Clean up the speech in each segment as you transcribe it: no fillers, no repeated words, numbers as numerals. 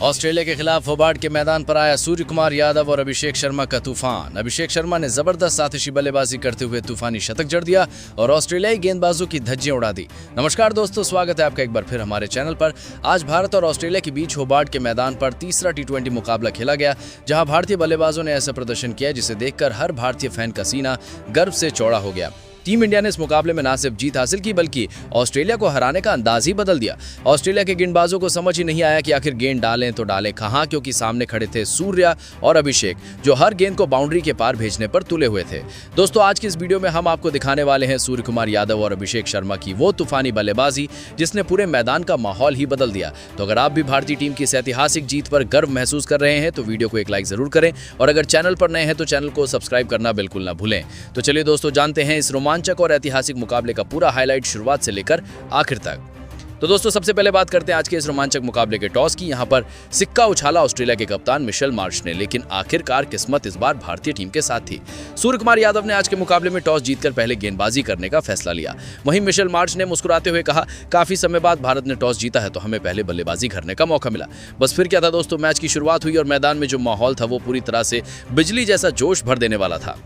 Australia के खिलाफ Hobart के मैदान पर आया सूर्य कुमार यादव और अभिषेक शर्मा का तूफान। अभिषेक शर्मा ने जबरदस्त आतिशी बल्लेबाजी करते हुए तूफानी शतक जड़ दिया और ऑस्ट्रेलियाई गेंदबाजों की धज्जियां उड़ा दी। नमस्कार दोस्तों, स्वागत है आपका एक बार फिर हमारे चैनल पर। आज भारत और ऑस्ट्रेलिया के बीच होबार्ट के मैदान पर तीसरा T20 मुकाबला खेला गया, जहां भारतीय बल्लेबाजों ने ऐसा प्रदर्शन किया जिसे देखकर हर भारतीय फैन का सीना गर्व से चौड़ा हो गया। टीम इंडिया ने इस मुकाबले में न सिर्फ जीत हासिल की बल्कि ऑस्ट्रेलिया को हराने का अंदाज ही बदल दिया। ऑस्ट्रेलिया के गेंदबाजों को समझ ही नहीं आया कि आखिर गेंद डालें तो डालें कहां, क्योंकि सामने खड़े थे सूर्या और अभिषेक, जो हर गेंद को बाउंड्री के पार भेजने पर तुले हुए थे। दोस्तों, आज की इस वीडियो में हम आपको दिखाने वाले हैं सूर्य कुमार यादव और अभिषेक शर्मा की वो तूफानी बल्लेबाजी जिसने पूरे मैदान का माहौल ही बदल दिया। तो अगर आप भी भारतीय टीम की इस ऐतिहासिक जीत पर गर्व महसूस कर रहे हैं तो वीडियो को एक लाइक जरूर करें और अगर चैनल पर नए हैं तो चैनल को सब्सक्राइब करना बिल्कुल ना भूलें। तो चलिए दोस्तों, जानते हैं इस रोमांचक और ऐतिहासिक मुकाबले का पूरा हाईलाइट शुरुआत से लेकर आखिर तक। तो दोस्तों, सबसे पहले बात करते हैं आज के इस रोमांचक मुकाबले के टॉस की। यहां पर सिक्का उछाला ऑस्ट्रेलिया के कप्तान मिशेल मार्श ने, लेकिन आखिरकार किस्मत इस बार भारतीय टीम के साथ थी। सूर्य कुमार यादव ने आज के मुकाबले में टॉस जीतकर पहले गेंदबाजी करने का फैसला लिया। वहीं मिशेल मार्श ने मुस्कुराते हुए कहा, काफी समय बाद भारत ने टॉस जीता है तो हमें पहले बल्लेबाजी करने का मौका मिला। बस फिर क्या था दोस्तों, मैच की शुरुआत हुई और मैदान में जो माहौल था वो पूरी तरह से बिजली जैसा जोश भर देने वाला था।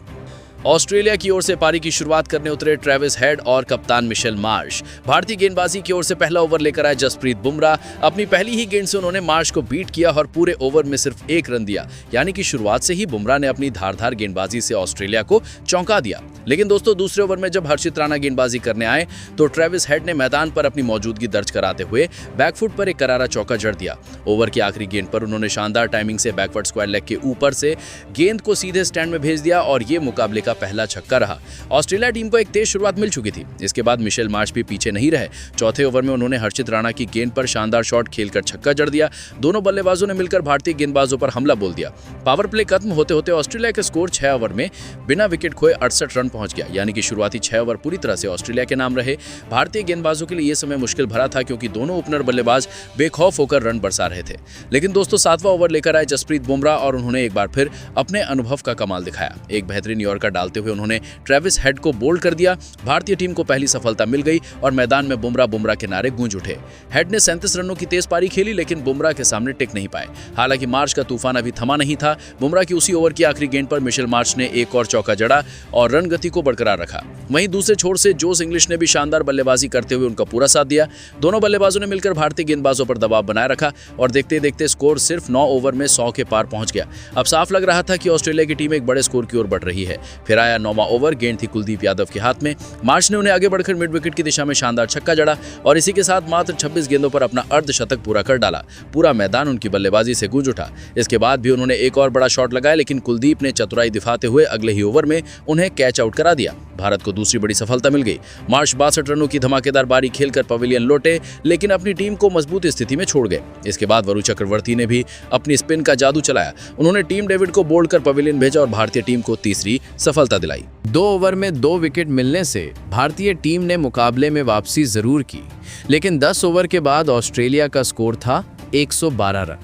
ऑस्ट्रेलिया की ओर से पारी की शुरुआत करने उतरे ट्रेविस हेड और कप्तान मिशेल मार्श। भारतीय गेंदबाजी की ओर से पहला ओवर लेकर आए जसप्रीत बुमराह। अपनी पहली ही गेंद से उन्होंने मार्श को बीट किया और पूरे ओवर में सिर्फ 1 रन दिया, यानी कि शुरुआत से ही बुमराह ने अपनी धारदार गेंदबाजी से ऑस्ट्रेलिया को चौंका दिया। लेकिन दोस्तों, दूसरे ओवर में जब हर्षित राणा गेंदबाजी करने आए तो ट्रेविस हेड ने मैदान पर अपनी मौजूदगी दर्ज कराते हुए बैकफुट पर एक करारा चौका जड़ दिया। ओवर की आखिरी गेंद पर उन्होंने शानदार टाइमिंग से बैकवर्ड स्क्वायर लेग के ऊपर से गेंद को सीधे स्टैंड में भेज दिया और ये मुकाबले का पहला छक्का रहा। ऑस्ट्रेलिया टीम को एक तेज शुरुआत मिल चुकी थी। इसके बाद मिशेल मार्श भी पीछे नहीं रहे। चौथे ओवर में उन्होंने हर्षित राणा की गेंद पर शानदार शॉट खेलकर छक्का जड़ दिया। दोनों बल्लेबाजों ने मिलकर भारतीय गेंदबाजों पर हमला बोल दिया। पावर प्ले खत्म होते होते ऑस्ट्रेलिया का स्कोर 6 ओवर में बिना विकेट खोए 68 रन पहुंच गया, यानी कि शुरुआती 6 ओवर पूरी तरह से ऑस्ट्रेलिया के नाम रहे। भारतीय गेंदबाजों के लिए यह समय मुश्किल भरा था क्योंकि दोनों ओपनर बल्लेबाज बेखौफ होकर रन बरसा रहे थे। लेकिन दोस्तों, 7वां ओवर लेकर आए जसप्रीत बुमराह और उन्होंने एक बार फिर अपने अनुभव का कमाल दिखाया। एक बेहतरीन यॉर्कर डालते हुए उन्होंने ट्रेविस हेड को बोल्ड कर दिया। भारतीय टीम को पहली सफलता मिल गई और मैदान में बुमराह के नारे गूंज उठे। हेड ने 37 रनों की तेज पारी खेली, लेकिन बुमराह के सामने टिक नहीं पाए। हालांकि मार्श का तूफान अभी थमा नहीं था। बुमराह की उसी ओवर की आखिरी गेंद पर मिशेल मार्श ने एक और चौका जड़ा और रन गति को बरकरार रखा। वहीं दूसरे छोर से जोस इंग्लिश ने भी शानदार बल्लेबाजी करते हुए उनका पूरा साथ दिया। दोनों बल्लेबाजों ने मिलकर भारतीय गेंदबाजों पर दबाव बनाए रखा और देखते देखते स्कोर सिर्फ 9 ओवर में 100 के पार पहुंच गया। अब साफ लग रहा था कि ऑस्ट्रेलिया की टीम एक बड़े स्कोर की ओर बढ़ रही है। फिर आया 9वां ओवर। गेंद थी कुलदीप यादव के हाथ में। मार्श ने उन्हें आगे बढ़कर मिड विकेट की दिशा में शानदार छक्का जड़ा और इसी के साथ मात्र 26 गेंदों पर अपना अर्धशतक पूरा कर डाला। पूरा मैदान उनकी बल्लेबाजी से गूंज उठा। इसके बाद भी उन्होंने एक और बड़ा शॉट लगाया, लेकिन कुलदीप ने चतुराई दिखाते हुए अगले ही ओवर में उन्हें कैच आउट करा दिया। भारत को दूसरी बड़ी सफलता मिल गई। मार्श 62 रनों की धमाकेदार बारी खेलकर पवेलियन लौटे, लेकिन अपनी टीम को मजबूत स्थिति में छोड़ गए। इसके बाद वरुण चक्रवर्ती ने भी अपनी स्पिन का जादू चलाया। उन्होंने टीम डेविड को बोल्ड कर पवेलियन भेजा और भारतीय टीम को तीसरी सफलता दिलाई। 2 ओवर में 2 विकेट मिलने से भारतीय टीम ने मुकाबले में वापसी जरूर की, लेकिन 10 ओवर के बाद ऑस्ट्रेलिया का स्कोर था 112 रन,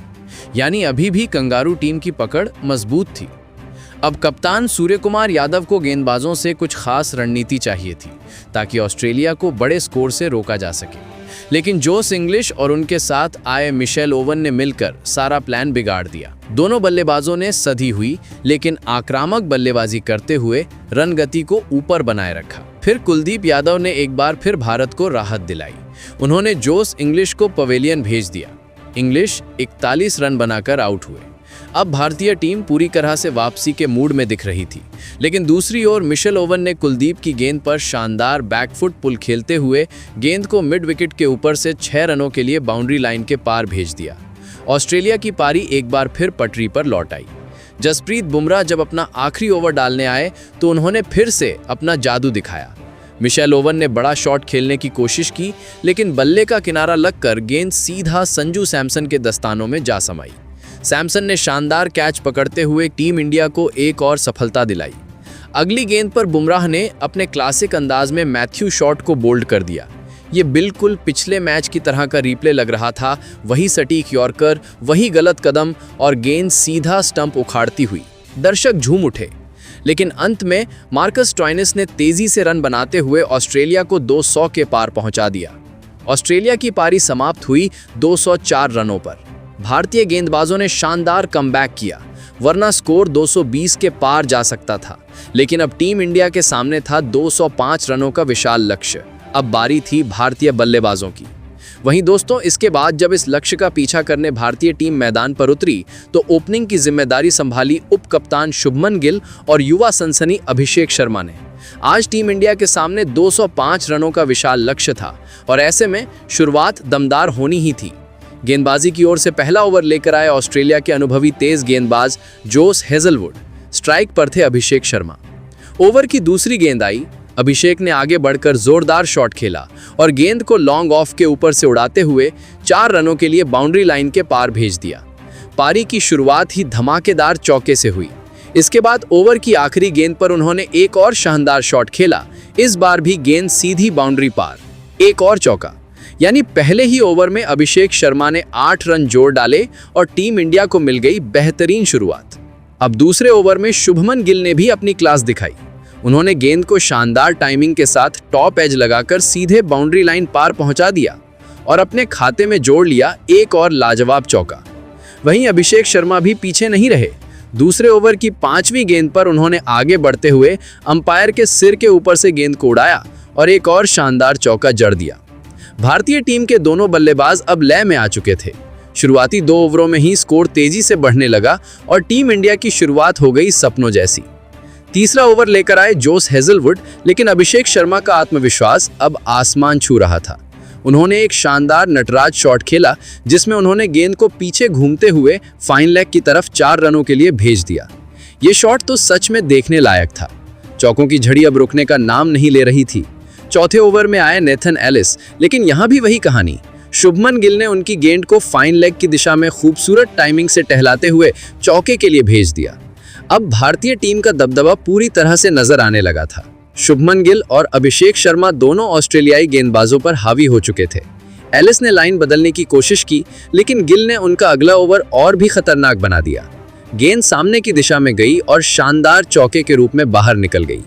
यानी अभी भी कंगारू टीम की पकड़ मजबूत थी। अब कप्तान सूर्य कुमार यादव को गेंदबाजों से कुछ खास रणनीति चाहिए थी ताकि ऑस्ट्रेलिया को बड़े स्कोर से रोका जा सके, लेकिन जोस इंग्लिश और उनके साथ आए मिशेल ओवन ने मिलकर सारा प्लान बिगाड़ दिया। दोनों बल्लेबाजों ने सधी हुई लेकिन आक्रामक बल्लेबाजी करते हुए रन गति को ऊपर बनाए रखा। फिर कुलदीप यादव ने एक बार फिर भारत को राहत दिलाई। उन्होंने जोस इंग्लिश को पवेलियन भेज दिया। इंग्लिश 41 रन बनाकर आउट हुए। अब भारतीय टीम पूरी तरह से वापसी के मूड में दिख रही थी, लेकिन दूसरी ओर मिशेल ओवन ने कुलदीप की गेंद पर शानदार बैकफुट पुल खेलते हुए गेंद को मिड विकेट के ऊपर से 6 रनों के लिए बाउंड्री लाइन के पार भेज दिया। ऑस्ट्रेलिया की पारी एक बार फिर पटरी पर लौट आई। जसप्रीत बुमराह जब अपना आखिरी ओवर डालने आए तो उन्होंने फिर से अपना जादू दिखाया। मिशेल ओवन ने बड़ा शॉट खेलने की कोशिश की, लेकिन बल्ले का किनारा लगकर गेंद सीधा संजू सैमसन के दस्तानों में जा समाई। सैमसन ने शानदार कैच पकड़ते हुए टीम इंडिया को एक और सफलता दिलाई। अगली गेंद पर बुमराह ने अपने क्लासिक अंदाज में मैथ्यू शॉट को बोल्ड कर दिया। ये बिल्कुल पिछले मैच की तरह का रिप्ले लग रहा था। वही सटीक यॉर्कर, वही गलत कदम और गेंद सीधा स्टंप उखाड़ती हुई। दर्शक झूम उठे, लेकिन अंत में मार्कस स्टोइनिस ने तेजी से रन बनाते हुए ऑस्ट्रेलिया को 200 के पार पहुंचा दिया। ऑस्ट्रेलिया की पारी समाप्त हुई 204 रनों पर। भारतीय गेंदबाजों ने शानदार कमबैक किया, वरना स्कोर 220 के पार जा सकता था। लेकिन अब टीम इंडिया के सामने था 205 रनों का विशाल लक्ष्य। अब बारी थी भारतीय बल्लेबाजों की। वहीं दोस्तों, इसके बाद जब इस लक्ष्य का पीछा करने भारतीय टीम मैदान पर उतरी तो ओपनिंग की जिम्मेदारी संभाली उप कप्तान शुभमन गिल और युवा सनसनी अभिषेक शर्मा ने। आज टीम इंडिया के सामने 205 रनों का विशाल लक्ष्य था और ऐसे में शुरुआत दमदार होनी ही थी। गेंदबाजी की ओर से पहला ओवर लेकर आए ऑस्ट्रेलिया के अनुभवी तेज गेंदबाज जोस हेजलवुड। स्ट्राइक पर थे अभिषेक शर्मा। ओवर की दूसरी गेंद आई। अभिषेक ने आगे बढ़कर जोरदार शॉट खेला और गेंद को लॉन्ग ऑफ के ऊपर से उड़ाते हुए 4 रनों के लिए बाउंड्री लाइन के पार भेज दिया। पारी की शुरुआत ही धमाकेदार चौके से हुई। इसके बाद ओवर की आखिरी गेंद पर उन्होंने एक और शानदार शॉट खेला। इस बार भी गेंद सीधी बाउंड्री पार, एक और चौका। यानी पहले ही ओवर में अभिषेक शर्मा ने 8 रन जोड़ डाले और टीम इंडिया को मिल गई बेहतरीन शुरुआत। अब दूसरे ओवर में शुभमन गिल ने भी अपनी क्लास दिखाई। उन्होंने गेंद को शानदार टाइमिंग के साथ टॉप एज लगाकर सीधे बाउंड्री लाइन पार पहुंचा दिया और अपने खाते में जोड़ लिया एक और लाजवाब चौका। वहीं अभिषेक शर्मा भी पीछे नहीं रहे। दूसरे ओवर की 5वीं गेंद पर उन्होंने आगे बढ़ते हुए अंपायर के सिर के ऊपर से गेंद को उड़ाया और एक और शानदार चौका जड़ दिया। भारतीय टीम के दोनों बल्लेबाज अब लय में आ चुके थे। शुरुआती 2 ओवरों में ही स्कोर तेजी से बढ़ने लगा और टीम इंडिया की शुरुआत हो गई सपनों जैसी। तीसरा ओवर लेकर आए जोस हेजलवुड, लेकिन अभिषेक शर्मा का आत्मविश्वास अब आसमान छू रहा था। उन्होंने एक शानदार नटराज शॉट खेला जिसमें उन्होंने गेंद को पीछे घूमते हुए फाइन लेग की तरफ 4 रनों के लिए भेज दिया। ये शॉट तो सच में देखने लायक था। चौकों की झड़ी अब रुकने का नाम नहीं ले रही थी। चौथे ओवर में आए नेथन एलिस, लेकिन यहाँ भी वही कहानी। शुभमन गिल ने उनकी गेंद को फाइन लेग की दिशा में खूबसूरत टाइमिंग से टहलाते हुए चौके के लिए भेज दिया। अब भारतीय टीम का दबदबा पूरी तरह से नजर आने लगा था। शुभमन गिल और अभिषेक शर्मा दोनों ऑस्ट्रेलियाई गेंदबाजों पर हावी हो चुके थे। एलिस ने लाइन बदलने की कोशिश की, लेकिन गिल ने उनका अगला ओवर और भी खतरनाक बना दिया। गेंद सामने की दिशा में गई और शानदार चौके के रूप में बाहर निकल गई।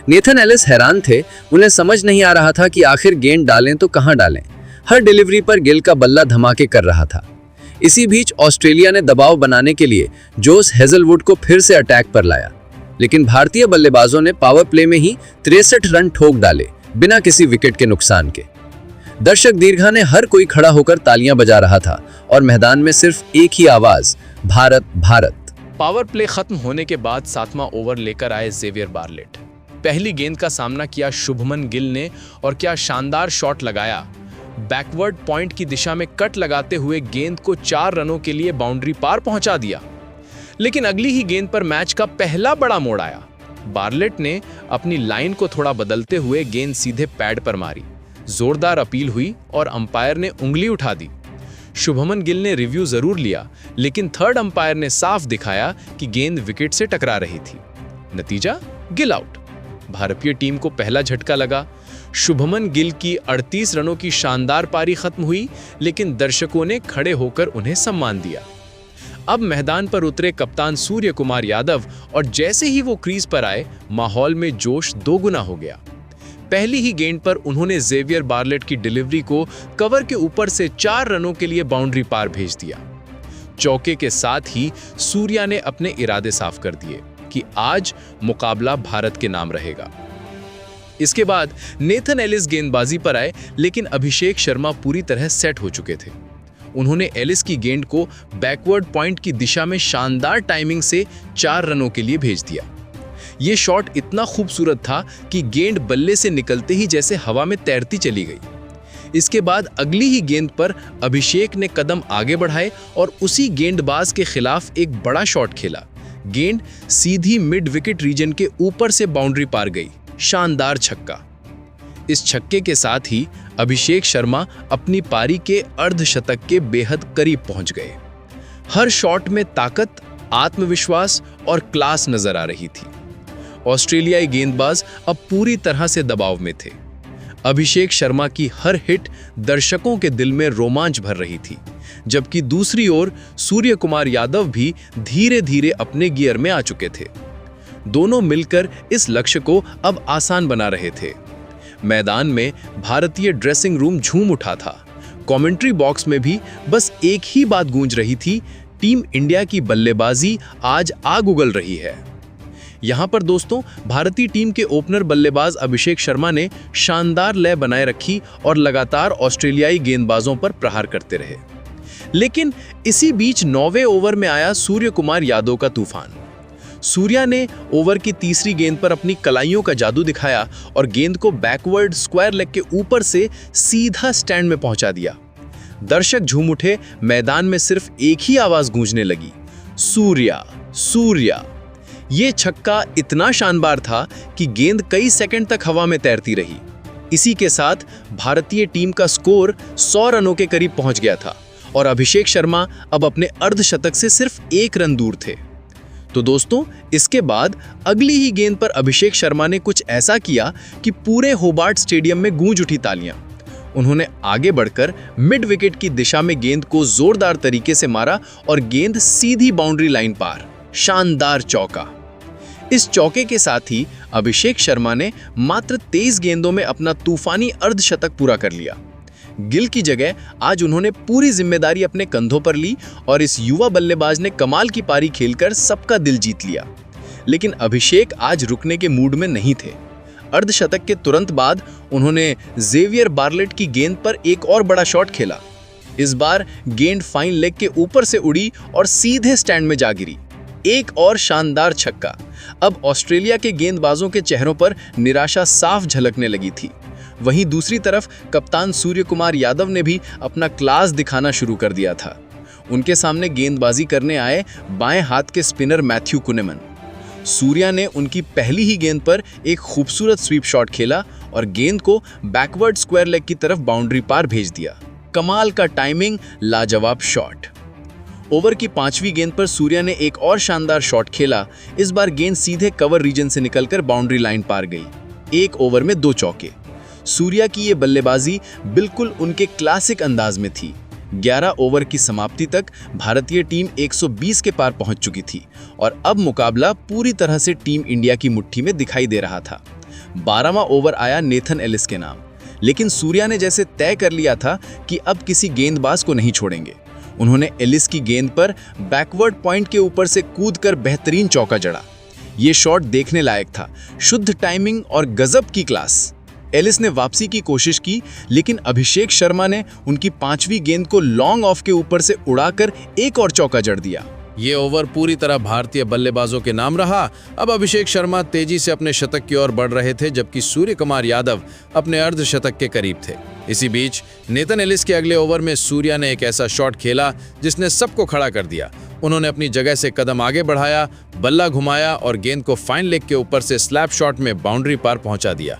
नेथन एलिस हैरान थे। उन्हें समझ नहीं आ रहा था कि आखिर गेंद डालें तो कहां डालें। हर डिलीवरी पर गिल का बल्ला धमाके कर रहा था। इसी बीच ऑस्ट्रेलिया ने दबाव बनाने के लिए जोस हेजलवुड को फिर से अटैक पर लाया, लेकिन भारतीय बल्लेबाजों ने पावर प्ले में ही 63 रन ठोक डाले बिना किसी विकेट के नुकसान के। दर्शक दीर्घा ने हर कोई खड़ा होकर तालियां बजा रहा था और मैदान में सिर्फ एक ही आवाज, भारत भारत। पावर प्ले खत्म होने के बाद 7वां ओवर लेकर आए जेवियर बार्लेट। पहली गेंद का सामना किया शुभमन गिल ने और क्या शानदार शॉट लगाया। बैकवर्ड पॉइंट की दिशा में कट लगाते हुए गेंद को 4 रनों के लिए बाउंड्री पार पहुंचा दिया। लेकिन अगली ही गेंद पर मैच का पहला बड़ा मोड़ आया। बार्लेट ने अपनी लाइन को थोड़ा बदलते हुए गेंद सीधे पैड पर मारी। जोरदार अपील हुई और अंपायर ने उंगली उठा दी। शुभमन गिल ने रिव्यू जरूर लिया, लेकिन थर्ड अंपायर ने साफ दिखाया कि गेंद विकेट से टकरा रही थी। नतीजा गिल आउट। भारतीय टीम को पहला झटका लगा। शुभमन गिल की 38 रनों की शानदार पारी खत्म हुई, लेकिन दर्शकों ने खड़े होकर उन्हें सम्मान दिया। अब मैदान पर उतरे कप्तान सूर्य कुमार यादव और जैसे ही वो क्रीज पर आए, माहौल में जोश दोगुना हो गया। पहली ही गेंद पर उन्होंने जेवियर बार्लेट की डिलीवरी को कवर के ऊपर से 4 रनों के लिए बाउंड्री पार भेज दिया। चौके के साथ ही सूर्या ने अपने इरादे साफ कर दिए कि आज मुकाबला भारत के नाम रहेगा। इसके बाद नेथन एलिस गेंदबाजी पर आए, लेकिन अभिषेक शर्मा पूरी तरह सेट हो चुके थे। उन्होंने एलिस की गेंद को बैकवर्ड पॉइंट की दिशा में शानदार टाइमिंग से 4 रनों के लिए भेज दिया। यह शॉट इतना खूबसूरत था कि गेंद बल्ले से निकलते ही जैसे हवा में तैरती चली गई। इसके बाद अगली ही गेंद पर अभिषेक ने कदम आगे बढ़ाए और उसी गेंदबाज के खिलाफ एक बड़ा शॉट खेला। गेंद सीधी मिड विकेट रीजन के ऊपर से बाउंड्री पार गई। शानदार छक्का। इस छक्के के साथ ही अभिषेक शर्मा अपनी पारी के अर्धशतक के बेहद करीब पहुंच गए। हर शॉट में ताकत, आत्मविश्वास और क्लास नजर आ रही थी। ऑस्ट्रेलियाई गेंदबाज अब पूरी तरह से दबाव में थे। अभिषेक शर्मा की हर हिट दर्शकों के दिल में रोमांच भर रही थी, जबकि दूसरी ओर सूर्य कुमार यादव भी धीरे धीरे अपने गियर में आ चुके थे। दोनों मिलकर इस लक्ष्य को अब आसान बना रहे थे। मैदान में भारतीय ड्रेसिंग रूम झूम उठा था। कमेंट्री बॉक्स में भी बस एक ही बात गूंज रही थी, टीम इंडिया की बल्लेबाजी आज आग उगल रही है। यहां पर दोस्तों भारतीय टीम के ओपनर बल्लेबाज अभिषेक शर्मा ने शानदार लय बनाए रखी और लगातार ऑस्ट्रेलियाई गेंदबाजों पर प्रहार करते रहे। लेकिन इसी बीच 9वें ओवर में आया सूर्य कुमार यादव का तूफान। सूर्या ने ओवर की तीसरी गेंद पर अपनी कलाइयों का जादू दिखाया और गेंद को बैकवर्ड स्क्वायर लेग के ऊपर से सीधा स्टैंड में पहुंचा दिया। दर्शक झूम उठे, मैदान में सिर्फ एक ही आवाज गूंजने लगी, सूर्या सूर्या। ये छक्का इतना शानदार था कि गेंद कई सेकंड तक हवा में तैरती रही। इसी के साथ भारतीय टीम का स्कोर 100 रनों के करीब पहुंच गया था और अभिषेक शर्मा अब अपने अर्धशतक से सिर्फ 1 रन दूर थे। तो दोस्तों इसके बाद अगली ही गेंद पर अभिषेक शर्मा ने कुछ ऐसा किया कि पूरे होबार्ट स्टेडियम में गूंज उठी तालियां। उन्होंने आगे बढ़कर मिड विकेट की दिशा में गेंद को जोरदार तरीके से मारा और गेंद सीधी बाउंड्री लाइन पार। शानदार चौका। इस चौके के साथ ही अभिषेक शर्मा ने मात्र 23 गेंदों में अपना तूफानी अर्धशतक पूरा कर लिया। गिल की जगह आज उन्होंने पूरी जिम्मेदारी अपने कंधों पर ली और इस युवा बल्लेबाज ने कमाल की पारी खेलकर सबका दिल जीत लिया। लेकिन अभिषेक आज रुकने के मूड में नहीं थे। अर्धशतक के तुरंत बाद उन्होंने जेवियर बार्लेट की गेंद पर एक और बड़ा शॉट खेला। इस बार गेंद फाइन लेग के ऊपर से उड़ी और सीधे स्टैंड में जा गिरी। एक और शानदार छक्का। अब ऑस्ट्रेलिया के गेंदबाजों के चेहरों पर निराशा साफ झलकने लगी थी। वहीं दूसरी तरफ कप्तान सूर्य कुमार यादव ने भी अपना क्लास दिखाना शुरू कर दिया था। उनके सामने गेंदबाजी करने आए बाएं हाथ के स्पिनर मैथ्यू कुनेमन। सूर्या ने उनकी पहली ही गेंद पर एक खूबसूरत स्वीप शॉट खेला और गेंद को बैकवर्ड स्क्वायर लेग की तरफ बाउंड्री पार भेज दिया। कमाल का टाइमिंग, लाजवाब शॉट। ओवर की 5वीं गेंद पर सूर्या ने एक और शानदार शॉट खेला। इस बार गेंद सीधे कवर रीजन से निकलकर बाउंड्री लाइन पार गई। एक ओवर में 2 चौके। सूर्या की ये बल्लेबाजी बिल्कुल उनके क्लासिक अंदाज में थी। 11 ओवर की समाप्ति तक भारतीय टीम 120 के पार पहुंच चुकी थी और अब मुकाबला पूरी तरह से टीम इंडिया की मुट्ठी में दिखाई दे रहा था। 12वां ओवर आया नेथन एलिस के नाम, लेकिन सूर्या ने जैसे तय कर लिया था कि अब किसी गेंदबाज को नहीं छोड़ेंगे। उन्होंने एलिस की गेंद पर बैकवर्ड पॉइंट के ऊपर से कूदकर बेहतरीन चौका जड़ा। ये शॉट देखने लायक था, शुद्ध टाइमिंग और गजब की क्लास। एलिस ने वापसी की कोशिश की, लेकिन अभिषेक शर्मा ने उनकी 5वीं गेंद को लॉन्ग ऑफ के ऊपर से उड़ाकर एक और चौका जड़ दिया। ये ओवर पूरी तरह भारतीय बल्लेबाजों के नाम रहा। अब अभिषेक शर्मा तेजी से अपने शतक की ओर बढ़ रहे थे, जबकि सूर्य कुमार यादव अपने अर्धशतक के करीब थे। इसी बीच नेथन एलिस के अगले ओवर में सूर्या ने एक ऐसा शॉट खेला जिसने सबको खड़ा कर दिया। उन्होंने अपनी जगह से कदम आगे बढ़ाया, बल्ला घुमाया और गेंद को फाइन लेग के ऊपर से स्लैप शॉट में बाउंड्री पार पहुंचा दिया।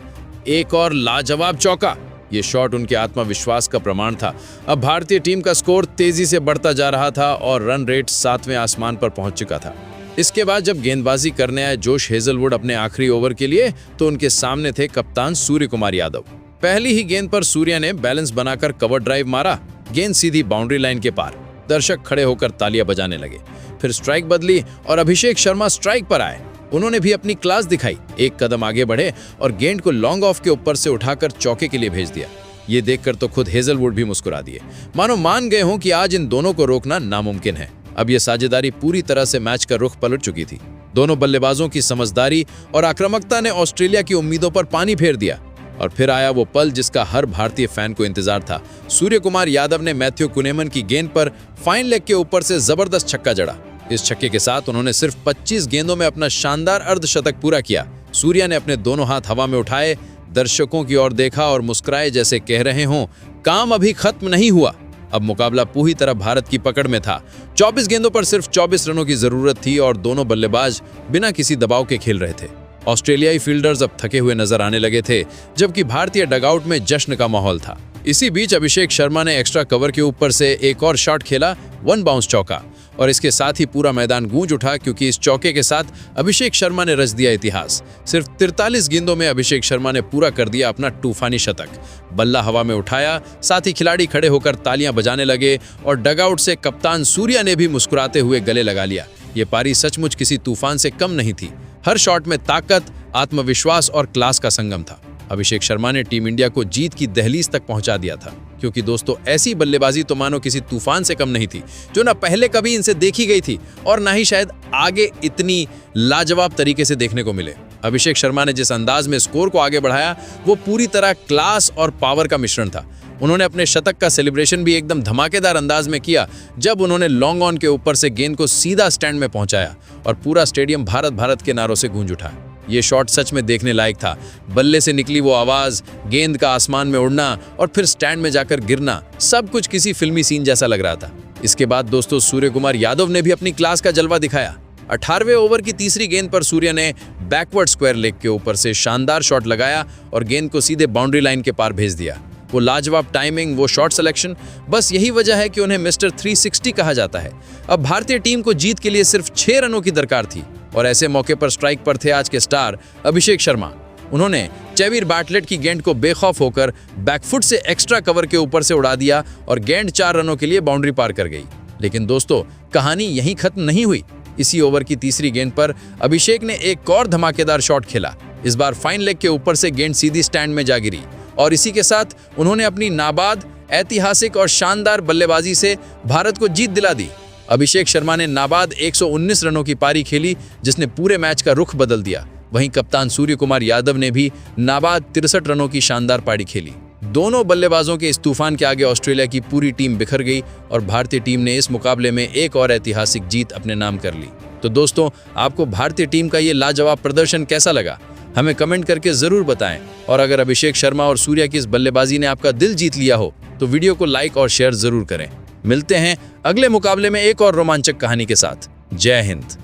एक और लाजवाब चौका। ये शॉट उनके आत्मविश्वास का प्रमाण था। अब भारतीय टीम का स्कोर तेजी से बढ़ता जा रहा था और रन रेट 7वें आसमान पर पहुंच चुका था। इसके बाद जब गेंदबाजी करने आए जोश हेजलवुड अपने आखिरी ओवर के लिए, तो उनके सामने थे कप्तान सूर्य कुमार यादव। पहली ही गेंद पर सूर्या ने बैलेंस बनाकर कवर ड्राइव मारा। गेंद सीधी बाउंड्री लाइन के पार। दर्शक खड़े होकर तालियां बजाने लगे। फिर स्ट्राइक बदली और अभिषेक शर्मा स्ट्राइक पर आए। उन्होंने भी अपनी क्लास दिखाई, एक कदम आगे बढ़े और गेंद को लॉन्ग ऑफ के ऊपर से उठाकर चौके के लिए भेज दिया। ये देखकर तो खुद हेजलवुड भी मुस्कुरा दिए, मानो मान गए हों कि आज इन दोनों को रोकना नामुमकिन है। अब ये साझेदारी पूरी तरह से मैच का रुख पलट चुकी थी। दोनों बल्लेबाजों की समझदारी और आक्रामकता ने ऑस्ट्रेलिया की उम्मीदों पर पानी फेर दिया। और फिर आया वो पल जिसका हर भारतीय फैन को इंतजार था। सूर्य कुमार यादव ने मैथ्यू कुनेमन की गेंद पर फाइन लेग के ऊपर से जबरदस्त छक्का जड़ा। इस छक्के के साथ उन्होंने सिर्फ 25 गेंदों में अपना शानदार अर्धशतक पूरा किया। सूर्या ने अपने दोनों हाथ हवा में उठाए, दर्शकों की ओर देखा और मुस्कुराए, जैसे कह रहे हों, काम अभी खत्म नहीं हुआ। अब मुकाबला पूरी तरह भारत की पकड़ में था। 24 गेंदों पर सिर्फ 24 रनों की जरूरत थी और दोनों बल्लेबाज बिना किसी दबाव के खेल रहे थे। ऑस्ट्रेलियाई फील्डर्स अब थके हुए नजर आने लगे थे, जबकि भारतीय डगआउट में जश्न का माहौल था। इसी बीच अभिषेक शर्मा ने एक्स्ट्रा कवर के ऊपर से एक और शॉट खेला, 1 बाउंस चौका, और इसके साथ ही पूरा मैदान गूंज उठा, क्योंकि इस चौके के साथ अभिषेक शर्मा ने रच दिया इतिहास। सिर्फ 43 गेंदों में अभिषेक शर्मा ने पूरा कर दिया अपना तूफानी शतक। बल्ला हवा में उठाया, साथ ही खिलाड़ी खड़े होकर तालियां बजाने लगे और डगआउट से कप्तान सूर्या ने भी मुस्कुराते हुए गले लगा लिया। ये पारी सचमुच किसी तूफान से कम नहीं थी। हर शॉट में ताकत, आत्मविश्वास और क्लास का संगम था। अभिषेक शर्मा ने टीम इंडिया को जीत की दहलीज तक पहुंचा दिया था। क्योंकि दोस्तों ऐसी बल्लेबाजी तो मानो किसी तूफान से कम नहीं थी, जो ना पहले कभी इनसे देखी गई थी और ना ही शायद आगे इतनी लाजवाब तरीके से देखने को मिले। अभिषेक शर्मा ने जिस अंदाज में स्कोर को आगे बढ़ाया वो पूरी तरह क्लास और पावर का मिश्रण था। उन्होंने अपने शतक का सेलिब्रेशन भी एकदम धमाकेदार अंदाज में किया जब उन्होंने लॉन्ग ऑन के ऊपर से गेंद को सीधा स्टैंड में पहुंचाया और पूरा स्टेडियम भारत भारत के नारों से गूंज उठा। ये शॉट सच में देखने लायक था। बल्ले से निकली वो आवाज, गेंद का आसमान में उड़ना और फिर स्टैंड में जाकर गिरना, सब कुछ किसी फिल्मी सीन जैसा लग रहा था। इसके बाद दोस्तों सूर्य कुमार यादव ने भी अपनी क्लास का जलवा दिखाया। 18वें ओवर की तीसरी गेंद पर सूर्य ने बैकवर्ड स्क्वायर लेग के ऊपर से शानदार शॉट लगाया और गेंद को सीधे बाउंड्री लाइन के पार भेज दिया। वो लाजवाब टाइमिंग, वो शॉट सिलेक्शन, बस यही वजह है कि उन्हें मिस्टर 360 कहा जाता है। अब भारतीय टीम को जीत के लिए सिर्फ 6 रनों की दरकार थी और ऐसे मौके पर स्ट्राइक पर थे आज के स्टार अभिषेक शर्मा। उन्होंने चेविर बार्टलेट की गेंद को बेखौफ होकर बैकफुट से एक्स्ट्रा कवर के ऊपर से उड़ा दिया और गेंद 4 रनों के लिए बाउंड्री पार कर गई। लेकिन दोस्तों कहानी यहीं खत्म नहीं हुई। इसी ओवर की तीसरी गेंद पर अभिषेक ने एक और धमाकेदार शॉट खेला। इस बार फाइन लेग के ऊपर से गेंद सीधी स्टैंड में जा गिरी और इसी के साथ उन्होंने अपनी नाबाद, ऐतिहासिक और शानदार बल्लेबाजी से भारत को जीत दिला दी। अभिषेक शर्मा ने नाबाद 119 रनों की पारी खेली जिसने पूरे मैच का रुख बदल दिया। वहीं कप्तान सूर्य कुमार यादव ने भी नाबाद 63 रनों की शानदार पारी खेली। दोनों बल्लेबाजों के इस तूफान के आगे ऑस्ट्रेलिया की पूरी टीम बिखर गई और भारतीय टीम ने इस मुकाबले में एक और ऐतिहासिक जीत अपने नाम कर ली। तो दोस्तों आपको भारतीय टीम का ये लाजवाब प्रदर्शन कैसा लगा, हमें कमेंट करके जरूर बताएं। और अगर अभिषेक शर्मा और सूर्या की इस बल्लेबाजी ने आपका दिल जीत लिया हो तो वीडियो को लाइक और शेयर जरूर करें। मिलते हैं अगले मुकाबले में एक और रोमांचक कहानी के साथ। जय हिंद।